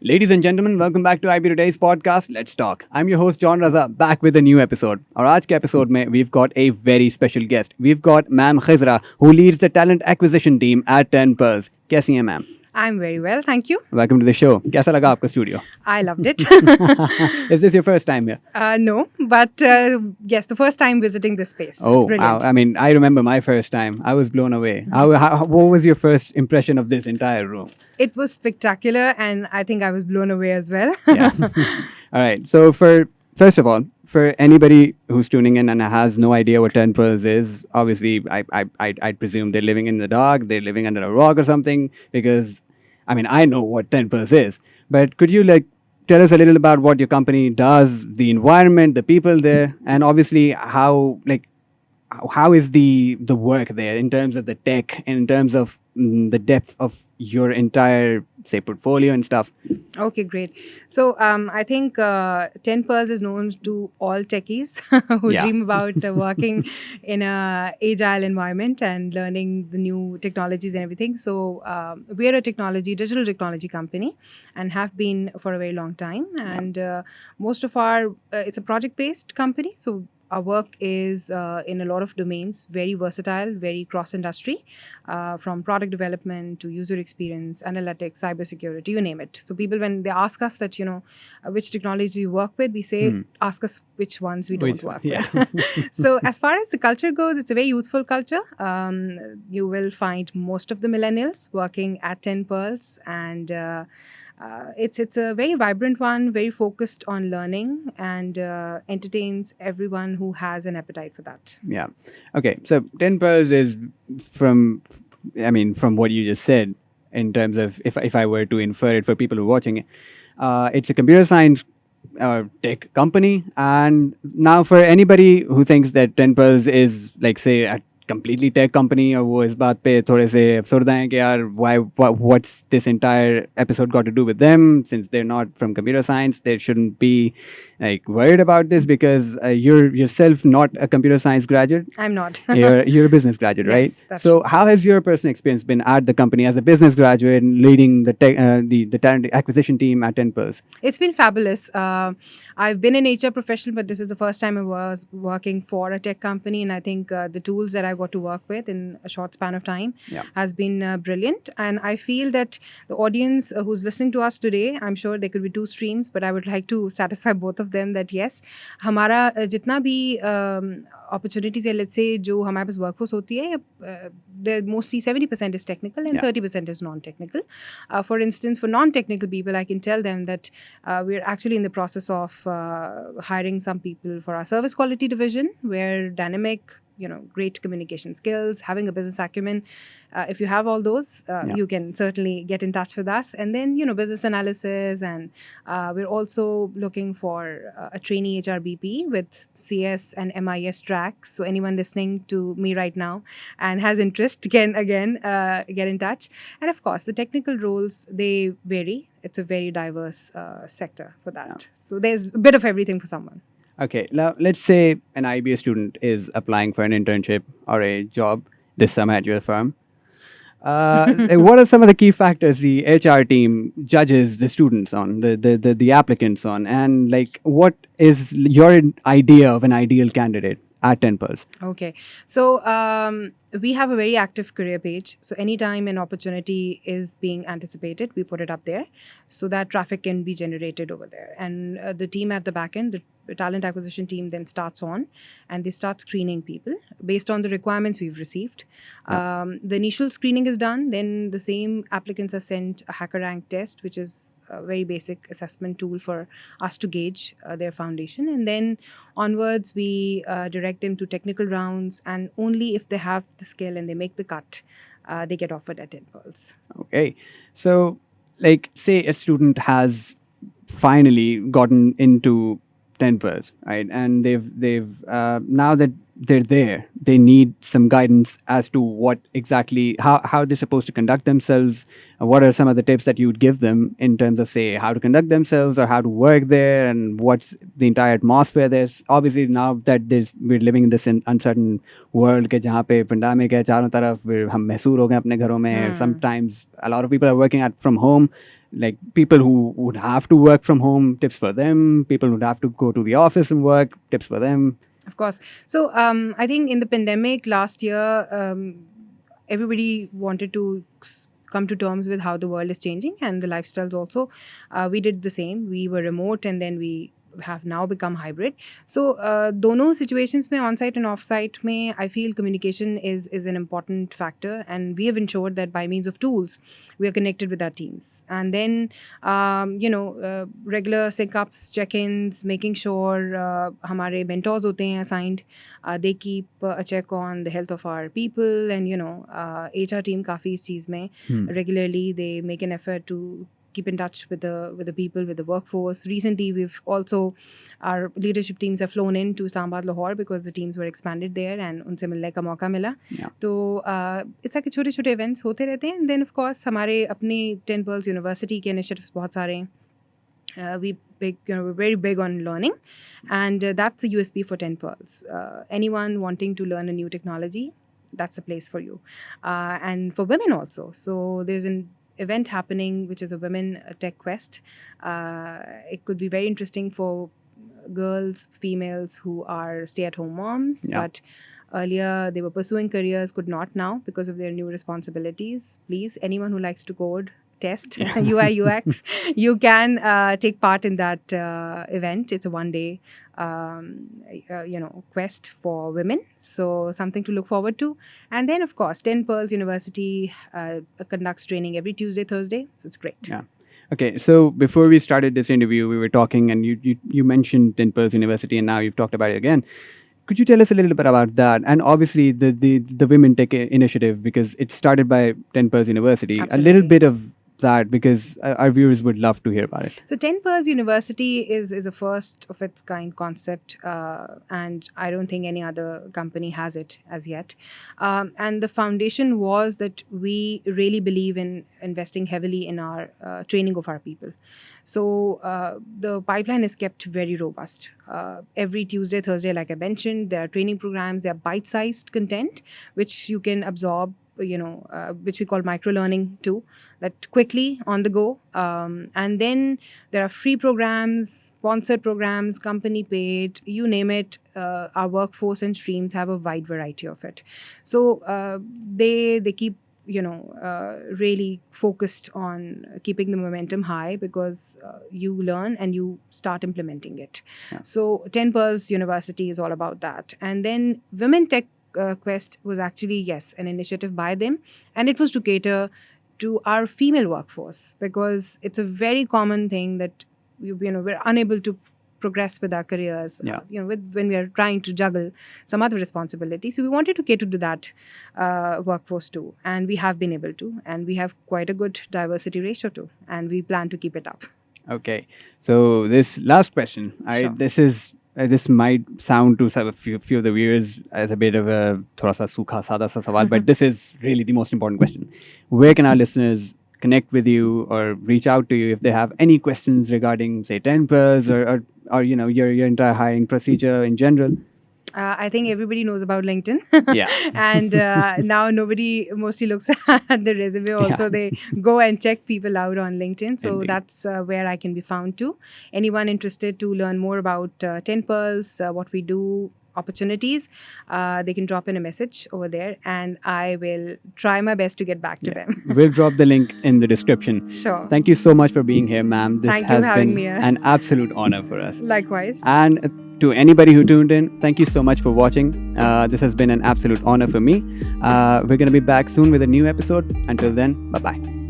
Ladies and gentlemen, welcome back to IB Today's podcast. Let's talk. I'm your host Jhon Raza, back with a new episode. और आज के episode में we've got a very special guest. We've got Ma'am Khizra, who leads the talent acquisition team at 10Pearls. कैसी हैं ma'am? I'm very well, thank you. Welcome to the show. कैसा लगा आपका studio? I loved it. Is this your first time here? No, but yes, the first time visiting this space. Oh, it's brilliant. I mean, I remember my first time. I was blown away. What was your first impression of this entire room? It was spectacular, and I think I was blown away as well. Yeah. All right. So first of all, for anybody who's tuning in and has no idea what 10Pearls is, obviously, I'd presume they're living in the dark, they're living under a rock or something, because, I mean, I know what 10Pearls is. But could you, tell us a little about what your company does, the environment, the people there, and obviously how is the work there in terms of the tech, in terms of the depth of your entire, say, portfolio and stuff? Okay, great. So I think 10Pearls is known to all techies who dream about working in a agile environment and learning the new technologies and everything. So we're a digital technology company, and have been for a very long time. And most of it's a project-based company. So our work is in a lot of domains, very versatile, very cross-industry, from product development to user experience, analytics, cybersecurity, you name it. So people, when they ask us that, which technology you work with, we say, ask us which ones we don't work with. So as far as the culture goes, it's a very youthful culture. You will find most of the millennials working at 10Pearls, and it's a very vibrant one, very focused on learning, and entertains everyone who has an appetite for that. Yeah. Okay. So 10Pearls is from what you just said, in terms of if I were to infer it for people who are watching it, it's a computer science tech company. And now for anybody who thinks that 10Pearls is say a completely tech company, और वो इस बात पे थोड़े से अफसरदा हैं कि यार what's this entire episode got to do with them, since they're not from computer science, they shouldn't be worried about this, because you're yourself not a computer science graduate. I'm not. you're a business graduate, yes, right? That's so true. How has your personal experience been at the company as a business graduate, leading the talent acquisition team at 10Pearls? It's been fabulous. I've been an HR professional, but this is the first time I was working for a tech company, and I think the tools that I got to work with in a short span of time has been brilliant. And I feel that the audience who's listening to us today, I'm sure there could be two streams, but I would like to satisfy both of them that yes, हमारा जितना भी opportunities है, let's say जो हमारे पास workforce होती है, there mostly 70% is technical and 30% is non-technical. For instance, for non-technical people, I can tell them that we're actually in the process of hiring some people for our service quality division, where dynamic, great communication skills, having a business acumen. If you have all those, you can certainly get in touch with us. And then, business analysis. And we're also looking for a trainee HRBP with CS and MIS tracks. So anyone listening to me right now and has interest can, again, get in touch. And of course, the technical roles, they vary. It's a very diverse sector for that. Yeah. So there's a bit of everything for someone. Okay, now let's say an IBA student is applying for an internship or a job this summer at your firm. What are some of the key factors the HR team judges the students on, the applicants on, and what is your idea of an ideal candidate at 10Pearls? Okay, so we have a very active career page. So anytime an opportunity is being anticipated, we put it up there so that traffic can be generated over there. And the team at the back end, the talent acquisition team, then starts on and they start screening people based on the requirements we've received. The initial screening is done. Then the same applicants are sent a HackerRank test, which is a very basic assessment tool for us to gauge their foundation. And then onwards, we direct them to technical rounds, and only if they have the skill and they make the cut, they get offered at 10Pearls. Okay. So, say a student has finally gotten into 10Pearls, right? And they've now that they're there, they need some guidance as to what exactly, how they're supposed to conduct themselves. What are some of the tips that you would give them in terms of, say, how to conduct themselves or how to work there, and what's the entire atmosphere there? Obviously, now that we're living in this uncertain world, के जहाँ पे pandemic है चारों तरफ, हम महसूर हो गए अपने घरों में. Sometimes a lot of people are working from home. Like people who would have to work from home, tips for them. People who'd have to go to the office and work, tips for them. Of course. So I think in the pandemic last year, everybody wanted to come to terms with how the world is changing and the lifestyles also. We did the same. We were remote and then we have now become hybrid. So दोनों situations में on-site and off-site में I feel communication is an important factor, and we have ensured that by means of tools we are connected with our teams. And then regular sync-ups, check-ins, making sure हमारे mentors होते हैं assigned, they keep a check on the health of our people, and HR team काफ़ी इस चीज़ में regularly they make an effort to keep in touch with the people, with the workforce. Recently, our leadership teams have flown in to Islamabad, Lahore, because the teams were expanded there and unse milne ka mauka mila. So it's like छोटे-छोटे events होते रहते हैं. And then of course हमारे अपने 10Pearls University के initiatives बहुत सारे हैं. We're very big on learning, and that's the USP for 10Pearls. Anyone wanting to learn a new technology, that's a place for you, and for women also. So there's an event happening which is a women tech quest. It could be very interesting for girls, females who are stay-at-home moms, but earlier they were pursuing careers, could not now because of their new responsibilities. Please, anyone who likes to code, test, UI, UX, you can take part in that event. It's a one-day quest for women, so something to look forward to. And then of course 10Pearls University conducts training every Tuesday, Thursday, so it's great. Okay, so before we started this interview, we were talking and you mentioned 10Pearls University, and now you've talked about it again. Could you tell us a little bit about that? And obviously the Women Tech Initiative, because it started by 10Pearls University. Absolutely. A little bit of that, because our viewers would love to hear about it. So 10Pearls University is a first of its kind concept, and I don't think any other company has it as yet. And the foundation was that we really believe in investing heavily in our training of our people. So the pipeline is kept very robust. Every Tuesday, Thursday, like I mentioned, there are training programs, there are bite-sized content which you can absorb, which we call micro-learning too, that quickly on the go. And then there are free programs, sponsored programs, company paid, you name it. Our workforce and streams have a wide variety of it. So they keep really focused on keeping the momentum high, because you learn and you start implementing it. So 10Pearls University is all about that. And then Women Tech Quest was actually, yes, an initiative by them, and it was to cater to our female workforce, because it's a very common thing that we're unable to progress with our careers, when we are trying to juggle some other responsibilities. So we wanted to cater to that workforce too, and we have been able to, and we have quite a good diversity ratio too, and we plan to keep it up. Okay, so this last question, this might sound to a few of the viewers as a bit of a thoda sa sukha sada sa sawal, but this is really the most important question. Where can our listeners connect with you or reach out to you if they have any questions regarding, say, 10Pearls or your entire hiring procedure in general? I think everybody knows about LinkedIn. Yeah. And now nobody mostly looks at the resume. Also, they go and check people out on LinkedIn. So Indeed. That's where I can be found too. Anyone interested to learn more about 10Pearls, what we do, opportunities, they can drop in a message over there, and I will try my best to get back to them. We'll drop the link in the description. Sure. Thank you so much for being here, ma'am. This Thank you has for having been me here. an absolute honor for us. Likewise. And to anybody who tuned in, thank you so much for watching. This has been an absolute honor for me. We're going to be back soon with a new episode. Until then, bye-bye.